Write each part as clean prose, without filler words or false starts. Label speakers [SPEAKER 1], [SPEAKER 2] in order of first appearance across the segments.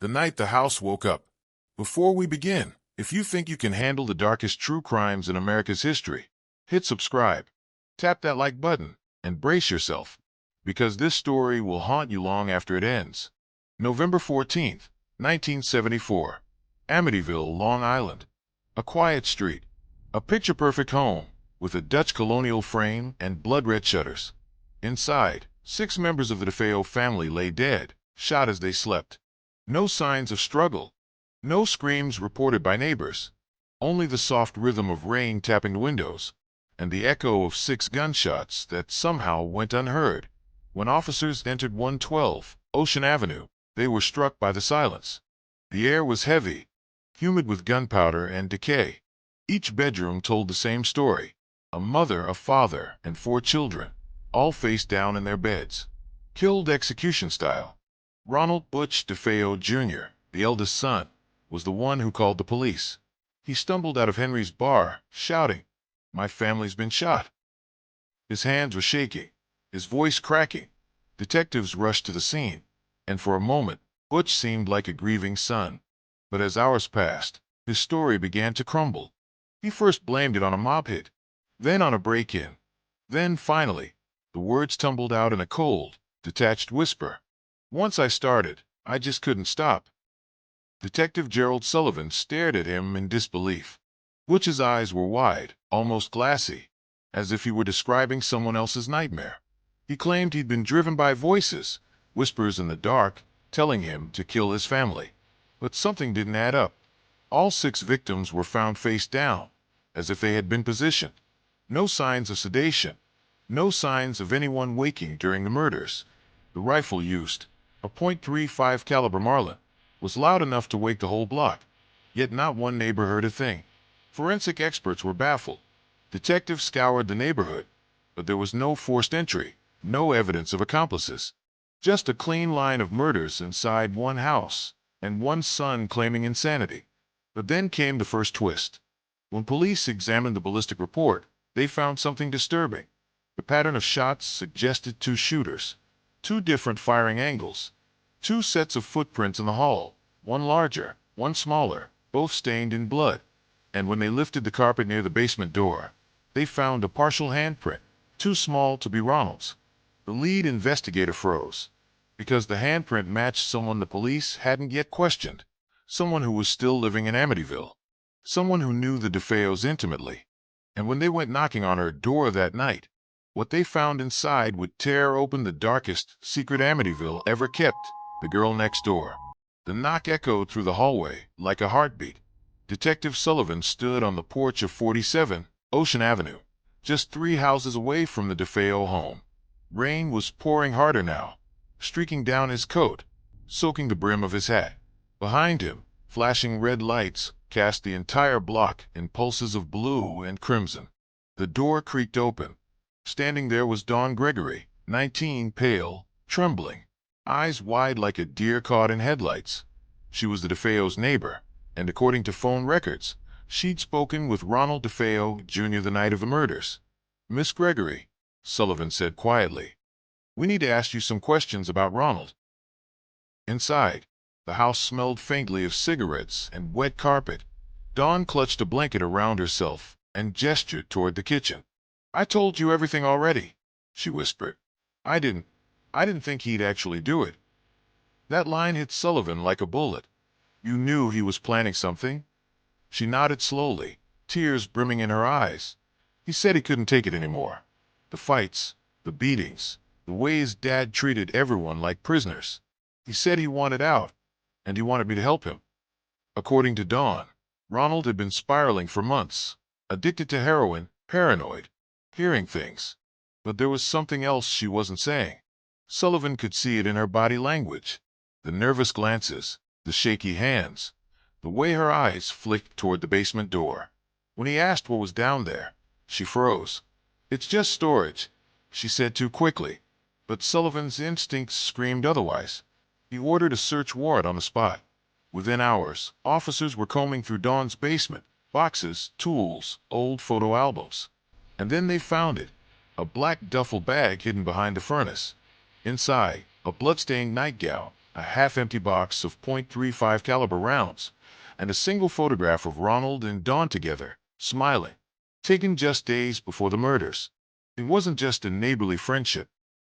[SPEAKER 1] the night the house woke up. Before we begin, if you think you can handle the darkest true crimes in America's history, hit subscribe, tap that like button, and brace yourself, because this story will haunt you long after it ends. November 14th, 1974. Amityville, Long Island. A quiet street. A picture-perfect home, with a Dutch colonial frame and blood-red shutters. Inside, 6 members of the DeFeo family lay dead, shot as they slept. No signs of struggle. No screams reported by neighbors. Only the soft rhythm of rain tapping the windows, and the echo of 6 gunshots that somehow went unheard. When officers entered 112 Ocean Avenue, they were struck by the silence. The air was heavy, humid with gunpowder and decay. Each bedroom told the same story. A mother, a father, and 4 children, all face down in their beds. Killed execution style. Ronald Butch DeFeo Jr., the eldest son, was the one who called the police. He stumbled out of Henry's bar, shouting, "My family's been shot." His hands were shaking, his voice cracking. Detectives rushed to the scene, and for a moment, Butch seemed like a grieving son. But as hours passed, his story began to crumble. He first blamed it on a mob hit, then on a break-in. Then, finally, the words tumbled out in a cold, detached whisper. "Once I started, I just couldn't stop." Detective Gerald Sullivan stared at him in disbelief. Butch's eyes were wide, almost glassy, as if he were describing someone else's nightmare. He claimed he'd been driven by voices, whispers in the dark, telling him to kill his family. But something didn't add up. All 6 victims were found face down, as if they had been positioned. No signs of sedation. No signs of anyone waking during the murders. The rifle used, a .35 caliber Marlin, was loud enough to wake the whole block. Yet not one neighbor heard a thing. Forensic experts were baffled. Detectives scoured the neighborhood, but there was no forced entry, no evidence of accomplices. Just a clean line of murders inside one house, and one son claiming insanity. But then came the first twist. When police examined the ballistic report, they found something disturbing. The pattern of shots suggested 2 shooters, 2 different firing angles, 2 sets of footprints in the hall, one larger, one smaller, both stained in blood. And when they lifted the carpet near the basement door, they found a partial handprint, too small to be Ronald's. The lead investigator froze, because the handprint matched someone the police hadn't yet questioned, someone who was still living in Amityville, someone who knew the DeFeos intimately. And when they went knocking on her door that night, what they found inside would tear open the darkest secret Amityville ever kept: the girl next door. The knock echoed through the hallway like a heartbeat. Detective Sullivan stood on the porch of 47 Ocean Avenue, just 3 houses away from the DeFeo home. Rain was pouring harder now, streaking down his coat, soaking the brim of his hat. Behind him, flashing red lights cast the entire block in pulses of blue and crimson. The door creaked open. Standing there was Dawn Gregory, 19, pale, trembling, eyes wide like a deer caught in headlights. She was the DeFeo's neighbor, and according to phone records, she'd spoken with Ronald DeFeo Jr. the night of the murders. "Miss Gregory," Sullivan said quietly, "we need to ask you some questions about Ronald." Inside, the house smelled faintly of cigarettes and wet carpet. Dawn clutched a blanket around herself and gestured toward the kitchen. "I told you everything already," she whispered. I didn't think he'd actually do it." That line hit Sullivan like a bullet. "You knew he was planning something?" She nodded slowly, tears brimming in her eyes. "He said he couldn't take it anymore. The fights, the beatings, the way his dad treated everyone like prisoners. He said he wanted out, and he wanted me to help him." According to Dawn, Ronald had been spiraling for months, addicted to heroin, paranoid, hearing things. But there was something else she wasn't saying. Sullivan could see it in her body language. The nervous glances, the shaky hands, the way her eyes flicked toward the basement door. When he asked what was down there, she froze. "It's just storage," she said too quickly. But Sullivan's instincts screamed otherwise. He ordered a search warrant on the spot. Within hours, officers were combing through Dawn's basement, boxes, tools, old photo albums. And then they found it, a black duffel bag hidden behind the furnace. Inside, a bloodstained nightgown, a half-empty box of .35 caliber rounds, and a single photograph of Ronald and Dawn together, smiling, taken just days before the murders. It wasn't just a neighborly friendship.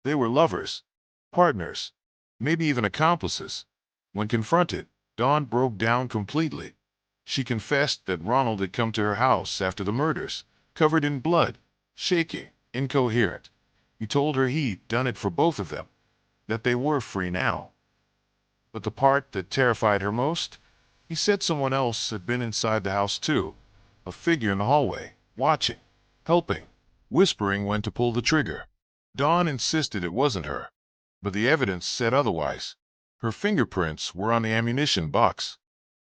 [SPEAKER 1] They were lovers, partners, maybe even accomplices. When confronted, Dawn broke down completely. She confessed that Ronald had come to her house after the murders, covered in blood, shaking, incoherent. He told her he'd done it for both of them, that they were free now. But the part that terrified her most? He said someone else had been inside the house too, a figure in the hallway, watching, helping, whispering when to pull the trigger. Dawn insisted it wasn't her, but the evidence said otherwise. Her fingerprints were on the ammunition box.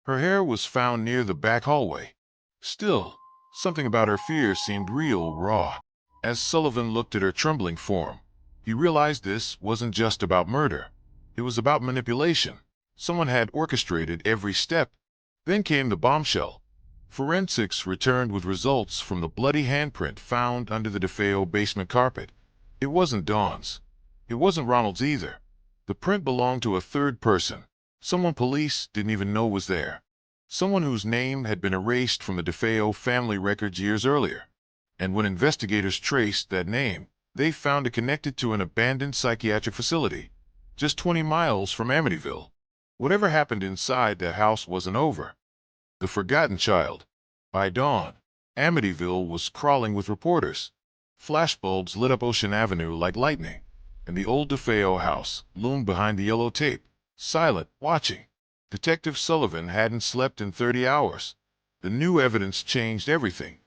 [SPEAKER 1] Her hair was found near the back hallway. Still, something about her fear seemed real, raw. As Sullivan looked at her trembling form, he realized this wasn't just about murder. It was about manipulation. Someone had orchestrated every step. Then came the bombshell. Forensics returned with results from the bloody handprint found under the DeFeo basement carpet. It wasn't Dawn's. It wasn't Ronald's either. The print belonged to a third person, someone police didn't even know was there. Someone whose name had been erased from the DeFeo family records years earlier. And when investigators traced that name, they found it connected to an abandoned psychiatric facility, just 20 miles from Amityville. Whatever happened inside that house wasn't over. The Forgotten Child. By dawn, Amityville was crawling with reporters. Flashbulbs lit up Ocean Avenue like lightning, and the old DeFeo house loomed behind the yellow tape, silent, watching. Detective Sullivan hadn't slept in 30 hours. The new evidence changed everything.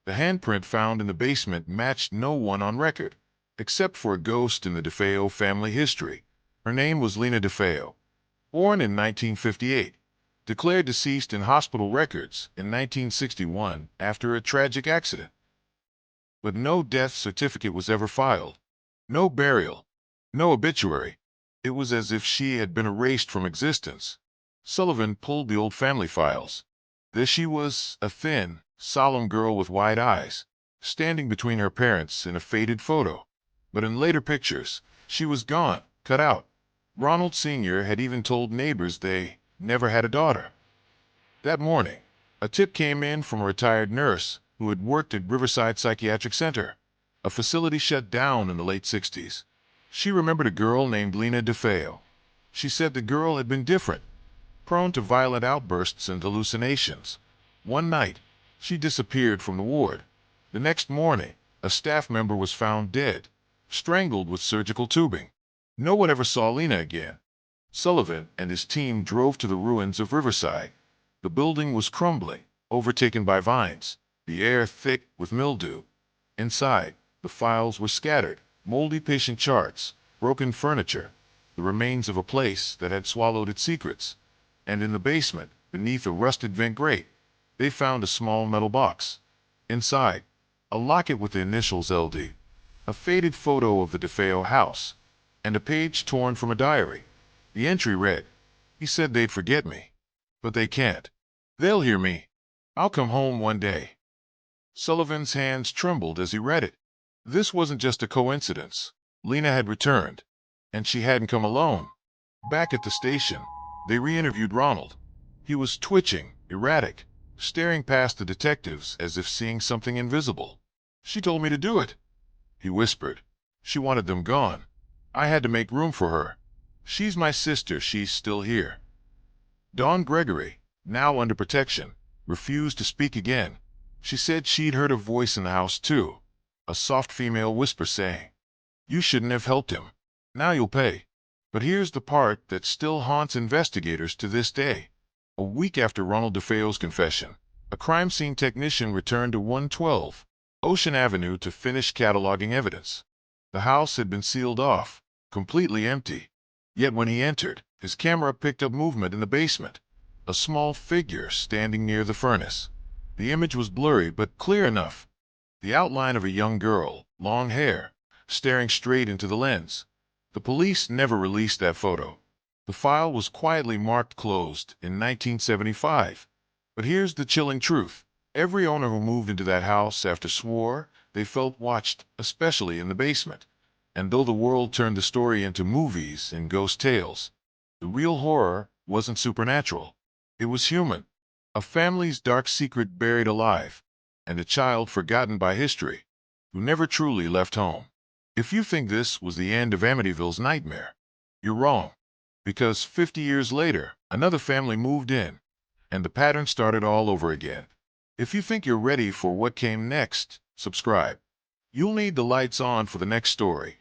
[SPEAKER 1] The handprint found in the basement matched no one on record, except for a ghost in the DeFeo family history. Her name was Lena DeFeo, born in 1958, declared deceased in hospital records in 1961 after a tragic accident. But no death certificate was ever filed. No burial. No obituary. It was as if she had been erased from existence. Sullivan pulled the old family files. There she was, a thin, solemn girl with wide eyes, standing between her parents in a faded photo. But in later pictures, she was gone, cut out. Ronald Sr. had even told neighbors they never had a daughter. That morning, a tip came in from a retired nurse who had worked at Riverside Psychiatric Center, a facility shut down in the late 60s. She remembered a girl named Lena DeFeo. She said the girl had been different, prone to violent outbursts and hallucinations. One night, she disappeared from the ward. The next morning, a staff member was found dead, strangled with surgical tubing. No one ever saw Lena again. Sullivan and his team drove to the ruins of Riverside. The building was crumbling, overtaken by vines, the air thick with mildew. Inside, the files were scattered, moldy patient charts, broken furniture, the remains of a place that had swallowed its secrets. And in the basement, beneath a rusted vent grate, they found a small metal box. Inside, a locket with the initials LD, a faded photo of the DeFeo house, and a page torn from a diary. The entry read, "He said they'd forget me, but they can't. They'll hear me. I'll come home one day." Sullivan's hands trembled as he read it. This wasn't just a coincidence. Lena had returned, and she hadn't come alone. Back at the station, they re-interviewed Ronald. He was twitching, erratic, staring past the detectives as if seeing something invisible. "She told me to do it," he whispered. "She wanted them gone. I had to make room for her. She's my sister. She's still here." Dawn Gregory, now under protection, refused to speak again. She said she'd heard a voice in the house too, a soft female whisper saying, "You shouldn't have helped him. Now you'll pay." But here's the part that still haunts investigators to this day. A week after Ronald DeFeo's confession, a crime scene technician returned to 112 Ocean Avenue to finish cataloging evidence. The house had been sealed off, completely empty. Yet when he entered, his camera picked up movement in the basement, a small figure standing near the furnace. The image was blurry but clear enough. The outline of a young girl, long hair, staring straight into the lens. The police never released that photo. The file was quietly marked closed in 1975. But here's the chilling truth. Every owner who moved into that house after swore they felt watched, especially in the basement. And though the world turned the story into movies and ghost tales, The real horror wasn't supernatural. It was human. A family's dark secret buried alive, and a child forgotten by history, who never truly left home. If you think this was the end of Amityville's nightmare, you're wrong. Because 50 years later, another family moved in, and the pattern started all over again. If you think you're ready for what came next, subscribe. You'll need the lights on for the next story.